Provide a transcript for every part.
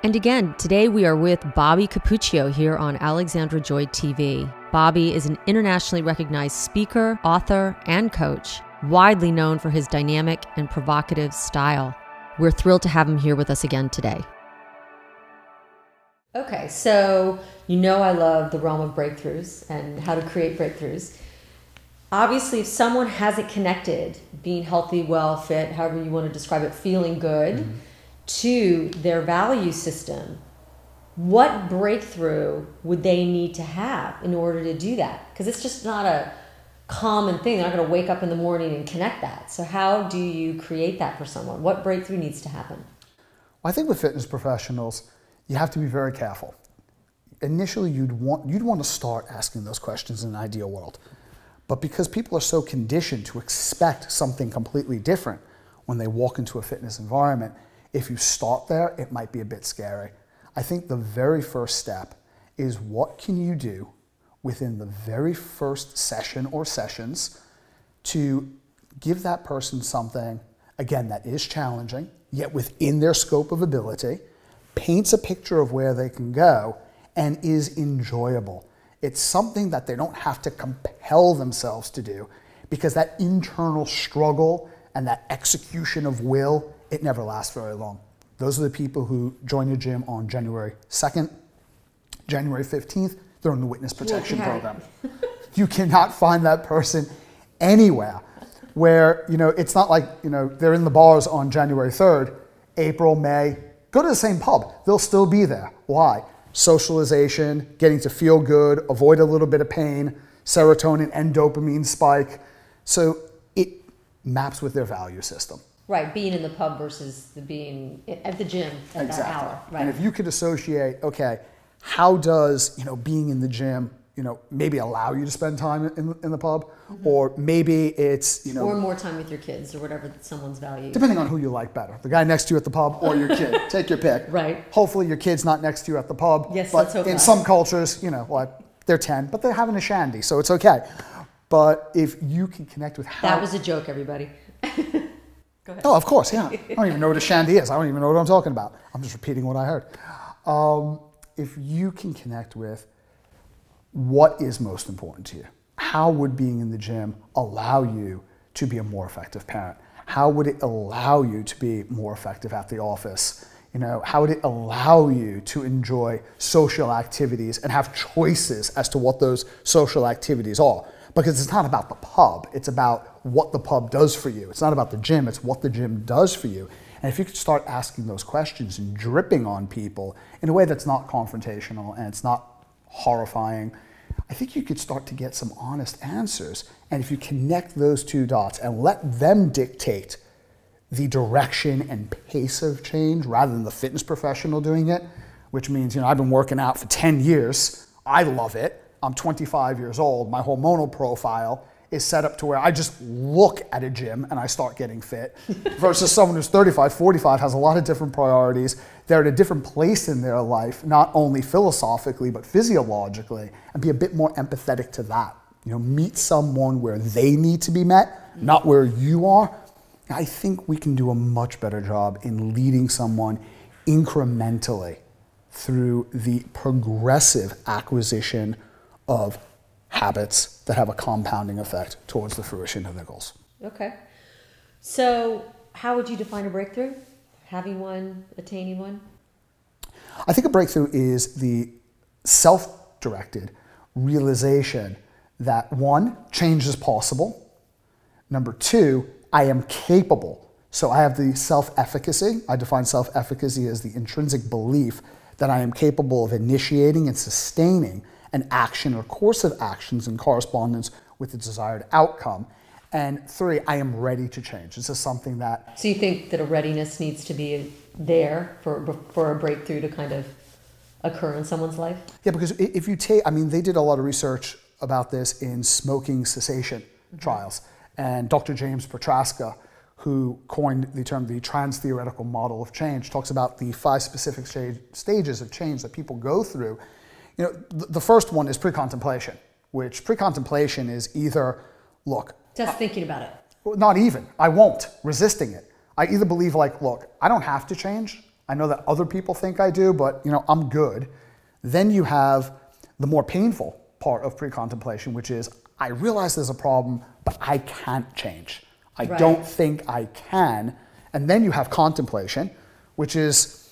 And again, today we are with Bobby Cappuccio here on Alexandra Joy TV. Bobby is an internationally recognized speaker, author, and coach, widely known for his dynamic and provocative style. We're thrilled to have him here with us again today. Okay, so you know I love the realm of breakthroughs and how to create breakthroughs. Obviously, if someone hasn't connected being healthy, well, fit, however you want to describe it, feeling good, to their value system, what breakthrough would they need to have in order to do that? Because it's just not a common thing. They're not going to wake up in the morning and connect that. So how do you create that for someone? What breakthrough needs to happen? Well, I think with fitness professionals, you have to be very careful. Initially, you'd want to start asking those questions in an ideal world. But because people are so conditioned to expect something completely different when they walk into a fitness environment, if you start there, it might be a bit scary. I think the very first step is what can you do within the very first session or sessions to give that person something, again, that is challenging, yet within their scope of ability, paints a picture of where they can go, and is enjoyable. It's something that they don't have to compel themselves to do, because that internal struggle and that execution of will, it never lasts very long. Those are the people who join your gym on January 2nd, January 15th, they're in the witness protection program. You cannot find that person anywhere where, it's not like, they're in the bars on January 3rd, April, May, go to the same pub. They'll still be there. Why? Socialization, getting to feel good, avoid a little bit of pain, serotonin and dopamine spike. So it maps with their value system. Right, being in the pub versus being at the gym at that hour. Right. And if you could associate, okay, how does being in the gym, maybe allow you to spend time in the pub, or maybe it's or more time with your kids, or whatever someone's value. Depending on who you like better, the guy next to you at the pub or your kid. Take your pick. Right. Hopefully your kid's not next to you at the pub. Yes, but let's hope in not. some cultures, they're 10, but they're having a shandy, so it's okay. But if you can connect with how... That was a joke, everybody. Go ahead. Oh, of course, yeah. I don't even know what a shandy is. I don't even know what I'm talking about. I'm just repeating what I heard. If you can connect with what is most important to you, how would being in the gym allow you to be a more effective parent? How would it allow you to be more effective at the office? How would it allow you to enjoy social activities and have choices as to what those social activities are? Because it's not about the pub, it's about what the pub does for you. It's not about the gym, it's what the gym does for you. And if you could start asking those questions and dripping on people in a way that's not confrontational and it's not horrifying, I think you could start to get some honest answers. And if you connect those two dots and let them dictate the direction and pace of change rather than the fitness professional doing it, which means, I've been working out for 10 years, I love it. I'm 25 years old, my hormonal profile is set up to where I just look at a gym and I start getting fit, versus someone who's 35, 45, has a lot of different priorities. They're at a different place in their life, not only philosophically, but physiologically, and be a bit more empathetic to that. Meet someone where they need to be met, not where you are. I think we can do a much better job in leading someone incrementally through the progressive acquisition of habits that have a compounding effect towards the fruition of their goals. Okay. So how would you define a breakthrough? Having one, attaining one? I think a breakthrough is the self-directed realization that, one, change is possible. Number two, I am capable. So I have the self-efficacy. I define self-efficacy as the intrinsic belief that I am capable of initiating and sustaining an action or course of actions in correspondence with the desired outcome. And three, I am ready to change. This is something that... So you think that a readiness needs to be there for a breakthrough to kind of occur in someone's life? Yeah, because if you take, they did a lot of research about this in smoking cessation trials. And Dr. James Petraska, who coined the term the trans-theoretical model of change, talks about the 5 specific stages of change that people go through. The first one is pre-contemplation, which pre-contemplation is either, look... Just thinking about it. Not even. I won't. Resisting it. I either believe look, I don't have to change. I know that other people think I do, but I'm good. Then you have the more painful part of pre-contemplation, which is I realize there's a problem, but I can't change. I don't think I can. And then you have contemplation, which is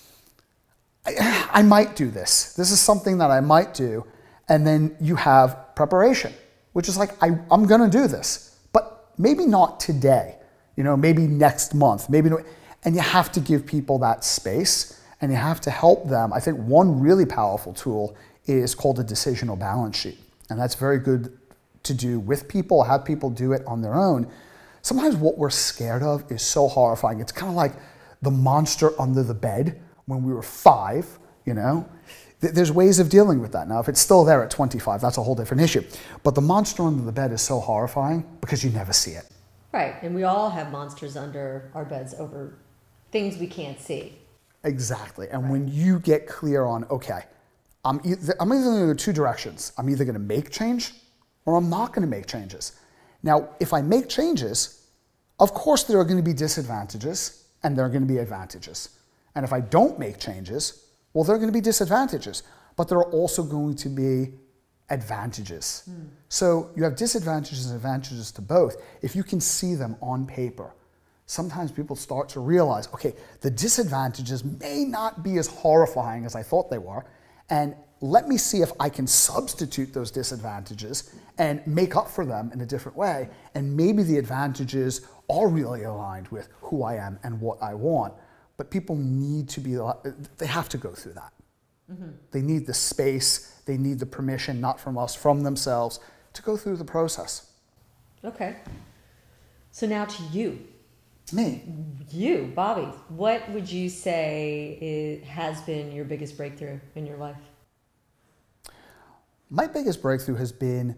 I might do this. This is something that I might do. And then you have preparation, which is like I'm going to do this, but maybe not today. Maybe next month, maybe no. And you have to give people that space, and you have to help them. I think one really powerful tool is called a decisional balance sheet. And that's very good to do with people, have people do it on their own. Sometimes what we're scared of is so horrifying. It's kind of like the monster under the bed when we were 5, There's ways of dealing with that. Now, if it's still there at 25, that's a whole different issue. But the monster under the bed is so horrifying because you never see it. Right, and we all have monsters under our beds over things we can't see. Exactly, and when you get clear on, okay, I'm either going to go 2 directions. I'm either going to make change or I'm not going to make changes. Now, if I make changes, of course there are going to be disadvantages and there are going to be advantages. And if I don't make changes, well, there are going to be disadvantages, but there are also going to be advantages. So you have disadvantages and advantages to both. If you can see them on paper, sometimes people start to realize, okay, the disadvantages may not be as horrifying as I thought they were, and let me see if I can substitute those disadvantages and make up for them in a different way, and maybe the advantages are really aligned with who I am and what I want. But people need to be, they have to go through that. They need the space, they need the permission, not from us, from themselves, to go through the process. Okay. So now to you. Me? You, Bobby. What would you say has been your biggest breakthrough in your life? My biggest breakthrough has been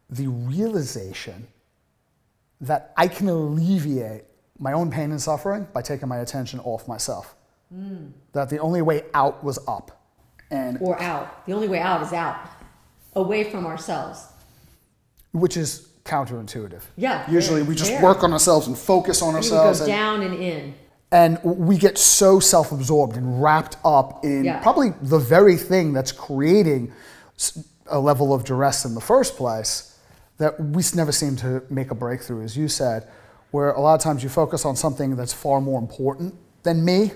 the realization that I can alleviate my own pain and suffering by taking my attention off myself. That the only way out was up. Or out. The only way out is out. Away from ourselves. Which is counterintuitive. Yeah. Usually we just work on ourselves and focus on ourselves. We go down and in. And we get so self-absorbed and wrapped up in probably the very thing that's creating a level of duress in the first place that we never seem to make a breakthrough, as you said, where a lot of times you focus on something that's far more important than me.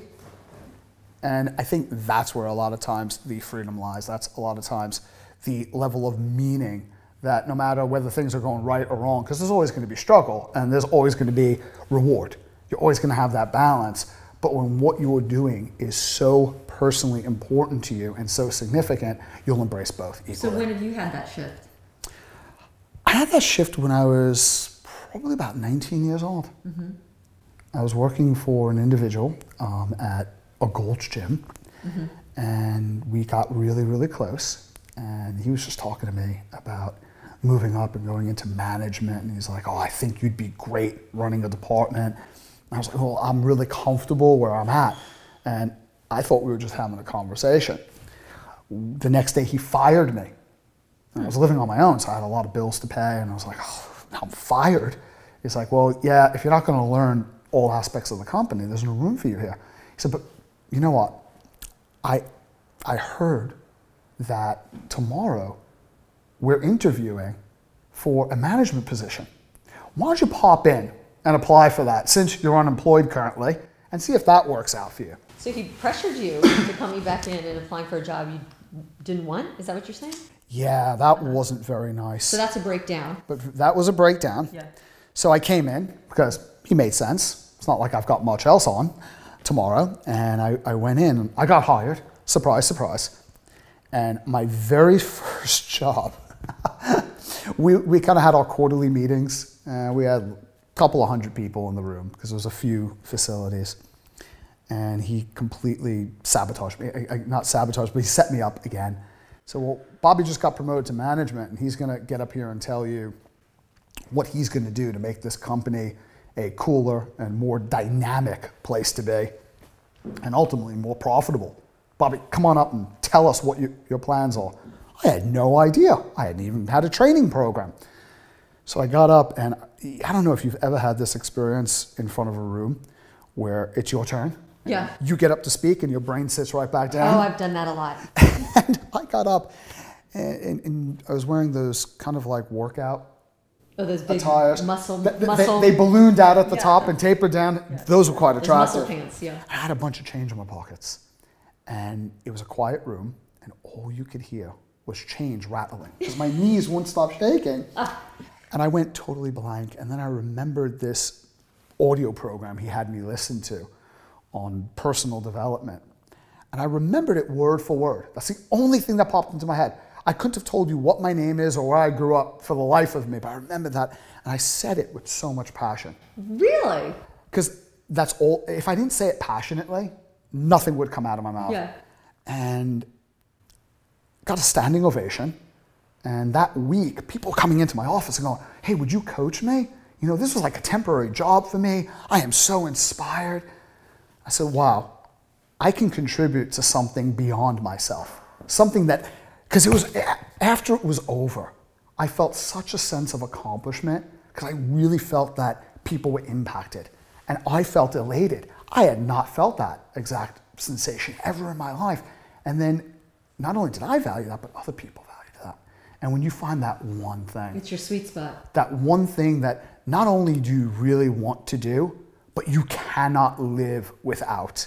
And I think that's where a lot of times the freedom lies. That's a lot of times the level of meaning that no matter whether things are going right or wrong, because there's always going to be struggle and there's always going to be reward. You're always going to have that balance. But when what you're doing is so personally important to you and so significant, you'll embrace both equally. So when have you had that shift? I had that shift when I was probably about 19 years old. I was working for an individual at a Gold's Gym, and we got really, really close. And he was just talking to me about moving up and going into management. And he's like, oh, I think you'd be great running a department. And I was like, well, I'm really comfortable where I'm at. And I thought we were just having a conversation. The next day he fired me. And I was living on my own, so I had a lot of bills to pay. And I was like, oh, I'm fired. He's like, well, yeah, if you're not going to learn all aspects of the company, there's no room for you here. He said, but you know what? I heard that tomorrow we're interviewing for a management position. Why don't you pop in and apply for that since you're unemployed currently and see if that works out for you. So he pressured you to coming back in and applying for a job you didn't want? Is that what you're saying? Yeah, that wasn't very nice. So that's a breakdown. But that was a breakdown. Yeah. So I came in because he made sense. It's not like I've got much else on tomorrow. And I went in and I got hired. Surprise, surprise. And my very first job, we kind of had our quarterly meetings. We had a couple of hundred people in the room because there was a few facilities. And he completely sabotaged me. Not sabotaged, but he set me up again. So, well, Bobby just got promoted to management, and he's going to get up here and tell you what he's going to do to make this company a cooler and more dynamic place to be, and ultimately more profitable. Bobby, come on up and tell us what your plans are. I had no idea. I hadn't even had a training program. So I got up, and I don't know if you've ever had this experience in front of a room where it's your turn, Yeah. You get up to speak and your brain sits right back down. Oh, I've done that a lot. And I got up and I was wearing those kind of like workout those big attires. muscle. They ballooned out at the top and tapered down. Yeah. Those were quite attractive. Those muscle pants, yeah. I had a bunch of change in my pockets. And it was a quiet room, and all you could hear was change rattling because my knees wouldn't stop shaking. And I went totally blank. And then I remembered this audio program he had me listen to on personal development. And I remembered it word for word. That's the only thing that popped into my head. I couldn't have told you what my name is or where I grew up for the life of me, but I remember that. And I said it with so much passion. Really? Because that's all, if I didn't say it passionately, nothing would come out of my mouth. Yeah. And got a standing ovation. And that week, people coming into my office and going, hey, would you coach me? You know, this was like a temporary job for me. I am so inspired. I said, wow, I can contribute to something beyond myself. Something that, because it was, after it was over, I felt such a sense of accomplishment because I really felt that people were impacted. And I felt elated. I had not felt that exact sensation ever in my life. And then not only did I value that, but other people valued that. And when you find that one thing. It's your sweet spot. That one thing that not only do you really want to do, but you cannot live without.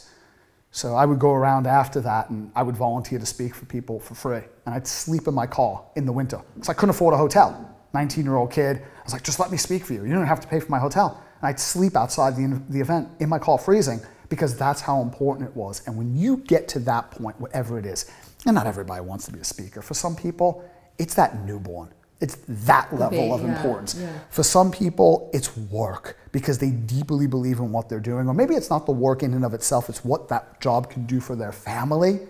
So I would go around after that and I would volunteer to speak for people for free. And I'd sleep in my car in the winter because I couldn't afford a hotel. 19-year-old kid. I was like, just let me speak for you. You don't have to pay for my hotel. And I'd sleep outside the event in my car freezing because that's how important it was. And when you get to that point, whatever it is, and not everybody wants to be a speaker. For some people, it's that newborn. It's that level of importance. Yeah. For some people, it's work because they deeply believe in what they're doing. Or maybe it's not the work in and of itself, it's what that job can do for their family.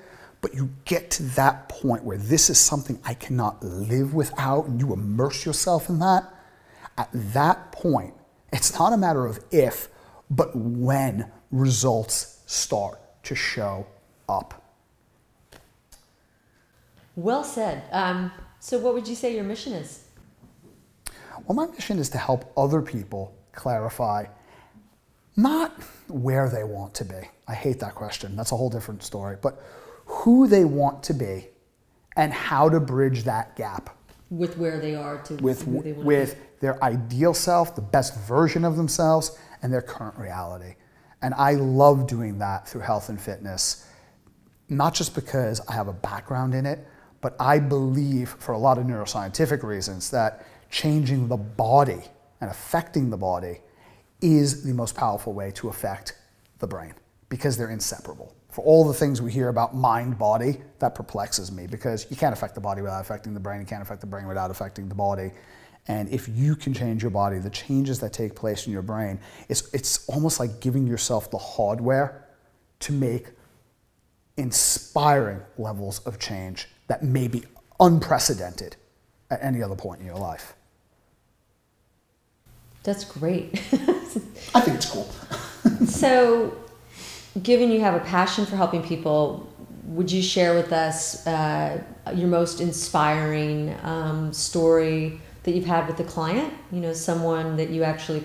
But you get to that point where this is something I cannot live without, and you immerse yourself in that. At that point, it's not a matter of if, but when results start to show up. Well said. So what would you say your mission is? Well, my mission is to help other people clarify not where they want to be. I hate that question. That's a whole different story. But who they want to be and how to bridge that gap. With where they are to with who they want with to be. Their ideal self, the best version of themselves, and their current reality. And I love doing that through health and fitness, not just because I have a background in it, but I believe, for a lot of neuroscientific reasons, that changing the body and affecting the body is the most powerful way to affect the brain, because they're inseparable. For all the things we hear about mind-body, that perplexes me, because you can't affect the body without affecting the brain, you can't affect the brain without affecting the body. And if you can change your body, the changes that take place in your brain, it's almost like giving yourself the hardware to make inspiring levels of change that may be unprecedented at any other point in your life. That's great. I think it's cool. So, given you have a passion for helping people, would you share with us your most inspiring story that you've had with a client? You know, someone that you actually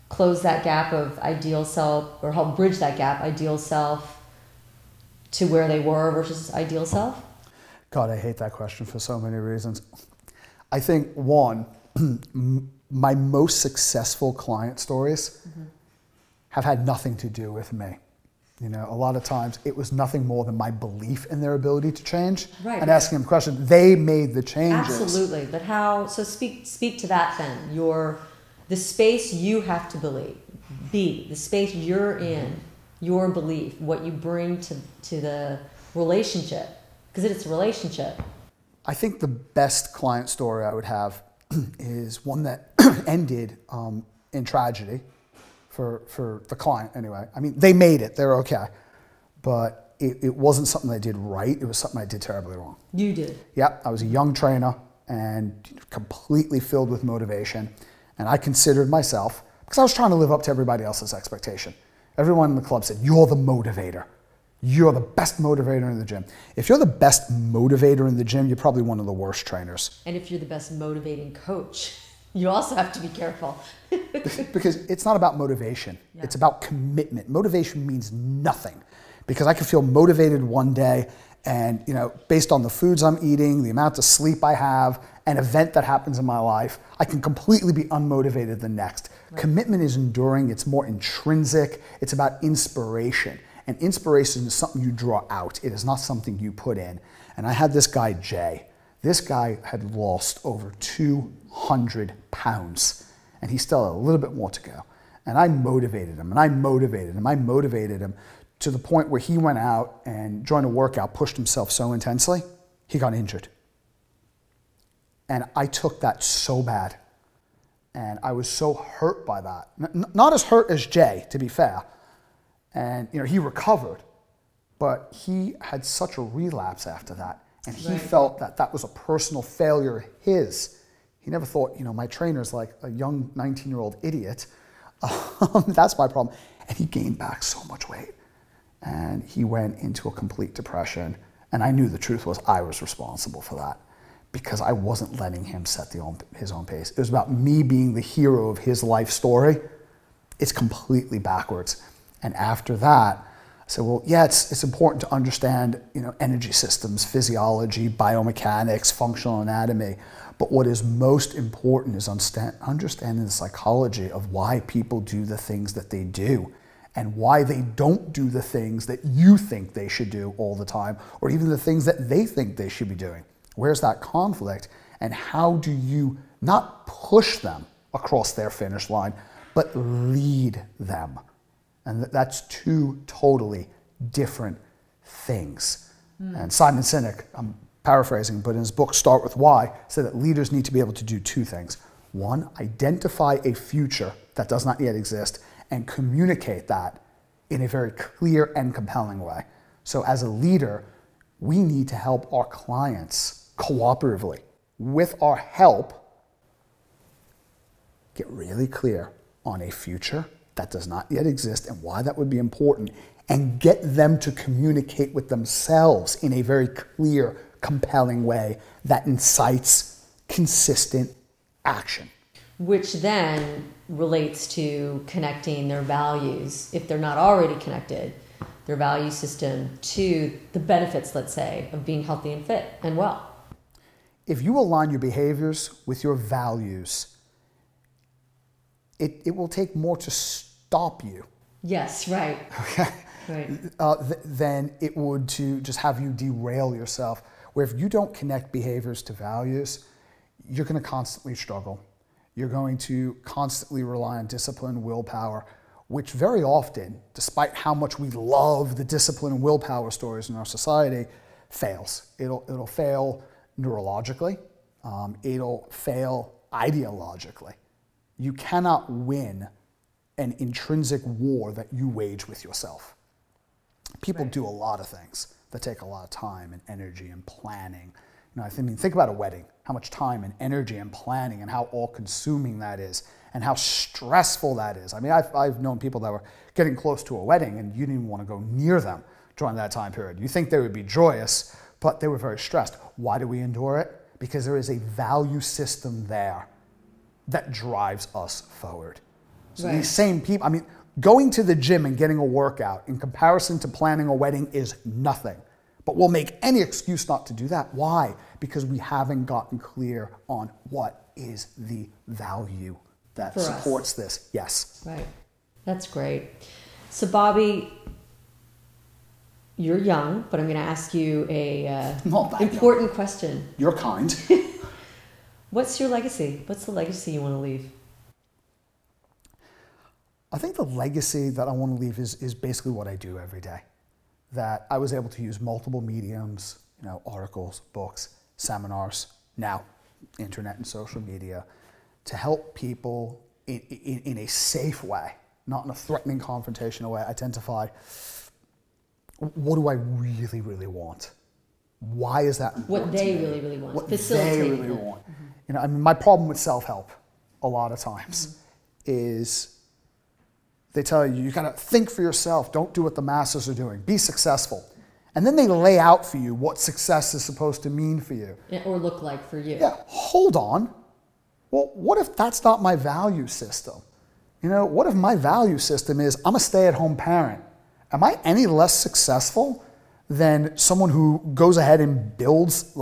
closed that gap of ideal self, or help bridge that gap, ideal self to where they were versus ideal self? God, I hate that question for so many reasons. I think, one, my most successful client stories have had nothing to do with me. You know, a lot of times it was nothing more than my belief in their ability to change. Right. And asking them questions. They made the changes. Absolutely. But how, so speak to that then. The space you have to be, the space you're in, your belief, what you bring to the relationship. Because it's a relationship. I think the best client story I would have is one that ended in tragedy for the client anyway. I mean, they made it, they're okay. But it wasn't something I did right, it was something I did terribly wrong. You did? Yep, I was a young trainer and completely filled with motivation. And I considered myself, because I was trying to live up to everybody else's expectation. Everyone in the club said, you're the motivator. You're the best motivator in the gym. If you're the best motivator in the gym, you're probably one of the worst trainers. And if you're the best motivating coach. You also have to be careful. Because it's not about motivation. Yeah. It's about commitment. Motivation means nothing. Because I can feel motivated one day and, you know, based on the foods I'm eating, the amount of sleep I have, an event that happens in my life, I can completely be unmotivated the next. Right. Commitment is enduring. It's more intrinsic. It's about inspiration. And inspiration is something you draw out. It is not something you put in. And I had this guy, Jay. This guy had lost over 200 pounds. And he still had a little bit more to go. And I motivated him, and I motivated him, I motivated him to the point where he went out and joined a workout, pushed himself so intensely, he got injured. And I took that so bad. And I was so hurt by that. Not as hurt as Jay, to be fair. And, you know, he recovered, but he had such a relapse after that. And he felt that that was a personal failure of his. He never thought, you know, my trainer's like a young 19-year-old idiot. That's my problem. And he gained back so much weight. And he went into a complete depression. And I knew the truth was I was responsible for that because I wasn't letting him set his own pace. It was about me being the hero of his life story. It's completely backwards. And after that, I said, well, yeah, it's important to understand, you know, energy systems, physiology, biomechanics, functional anatomy. But what is most important is understanding the psychology of why people do the things that they do and why they don't do the things that you think they should do all the time, or even the things that they think they should be doing. Where's that conflict? And how do you not push them across their finish line, but lead them? And that's two totally different things. And Simon Sinek, I'm paraphrasing, but in his book, Start With Why, said that leaders need to be able to do two things. One, identify a future that does not yet exist and communicate that in a very clear and compelling way. So as a leader, we need to help our clients cooperatively, with our help, get really clear on a future that does not yet exist and why that would be important, and get them to communicate with themselves in a very clear, compelling way that incites consistent action. Which then relates to connecting their values, if they're not already connected, their value system to the benefits, let's say, of being healthy and fit and well. If you align your behaviors with your values, it will take more to stop you. Yes, right. Okay. Right. Than it would to just have you derail yourself. Where if you don't connect behaviors to values, you're going to constantly struggle. You're going to constantly rely on discipline, willpower, which very often, despite how much we love the discipline and willpower stories in our society, fails. It'll fail neurologically. It'll fail ideologically. You cannot win an intrinsic war that you wage with yourself. People do a lot of things that take a lot of time and energy and planning. You know, I mean, think about a wedding, how much time and energy and planning and how all-consuming that is and how stressful that is. I mean, I've known people that were getting close to a wedding and you didn't even want to go near them during that time period. You think they would be joyous, but they were very stressed. Why do we endure it? Because there is a value system there that drives us forward. So these same people, I mean, going to the gym and getting a workout in comparison to planning a wedding is nothing. But we'll make any excuse not to do that. Why? Because we haven't gotten clear on what is the value that supports this. Yes. Right. That's great. So Bobby, you're young, but I'm going to ask you a important question. You're kind. What's your legacy? What's the legacy you want to leave? I think the legacy that I want to leave is basically what I do every day. That I was able to use multiple mediums, you know, articles, books, seminars, now internet and social media, to help people in a safe way, not in a threatening, confrontational way, identify what do I really, really want? Why is that important? What they really, really want. What they really want. Mm-hmm. You know, I mean, my problem with self-help a lot of times is they tell you, you gotta think for yourself, don't do what the masses are doing, be successful. And then they lay out for you what success is supposed to mean for you. Or look like for you. Yeah, hold on. Well, what if that's not my value system? You know, what if my value system is I'm a stay-at-home parent? Am I any less successful than someone who goes ahead and builds,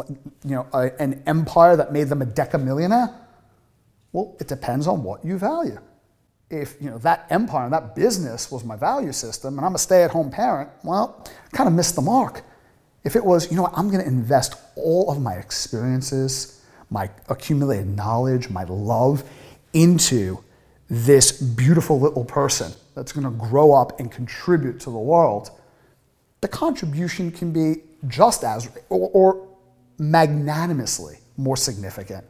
you know, an empire that made them a decamillionaire? Well, it depends on what you value. If, you know, that empire and that business was my value system and I'm a stay-at-home parent, well, I kind of missed the mark. If it was, you know what, I'm going to invest all of my experiences, my accumulated knowledge, my love into this beautiful little person that's going to grow up and contribute to the world, the contribution can be just as or magnanimously more significant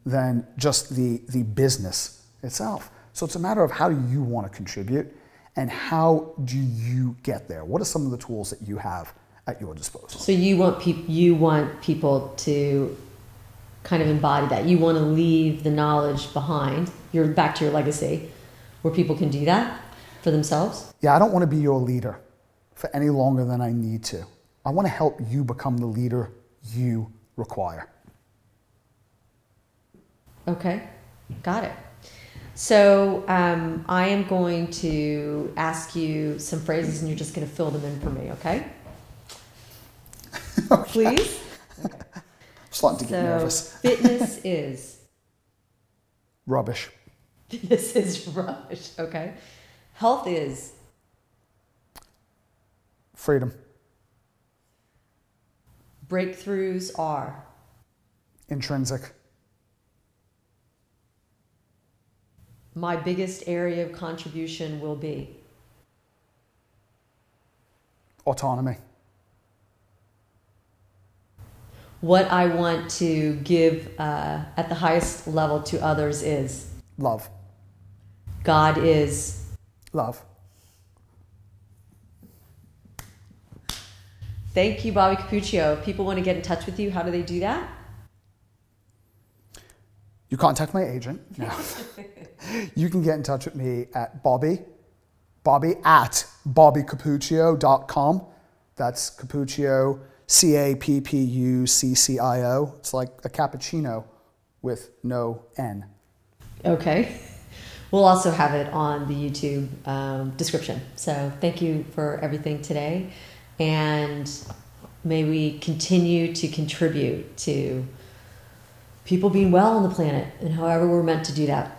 than just the business itself. So it's a matter of how do you want to contribute and how do you get there? What are some of the tools that you have at your disposal? So you want people to kind of embody that. You want to leave the knowledge behind. You're back to your legacy where people can do that for themselves. Yeah, I don't want to be your leader for any longer than I need to. I want to help you become the leader you require. Okay, got it. So I am going to ask you some phrases and you're just going to fill them in for me, okay? Okay. Please? Okay. I'm starting to get nervous. Fitness is? Rubbish. Fitness is rubbish, okay. Health is? Freedom. Breakthroughs are? Intrinsic. My biggest area of contribution will be? Autonomy. What I want to give at the highest level to others is? Love. God is? Love. Thank you, Bobby Cappuccio. If people want to get in touch with you, how do they do that? You contact my agent. No. You can get in touch with me at Bobby at BobbyCappuccio.com. That's Cappuccio, Cappuccio. It's like a cappuccino with no N. Okay. We'll also have it on the YouTube description. So thank you for everything today. And may we continue to contribute to people being well on the planet and however we're meant to do that.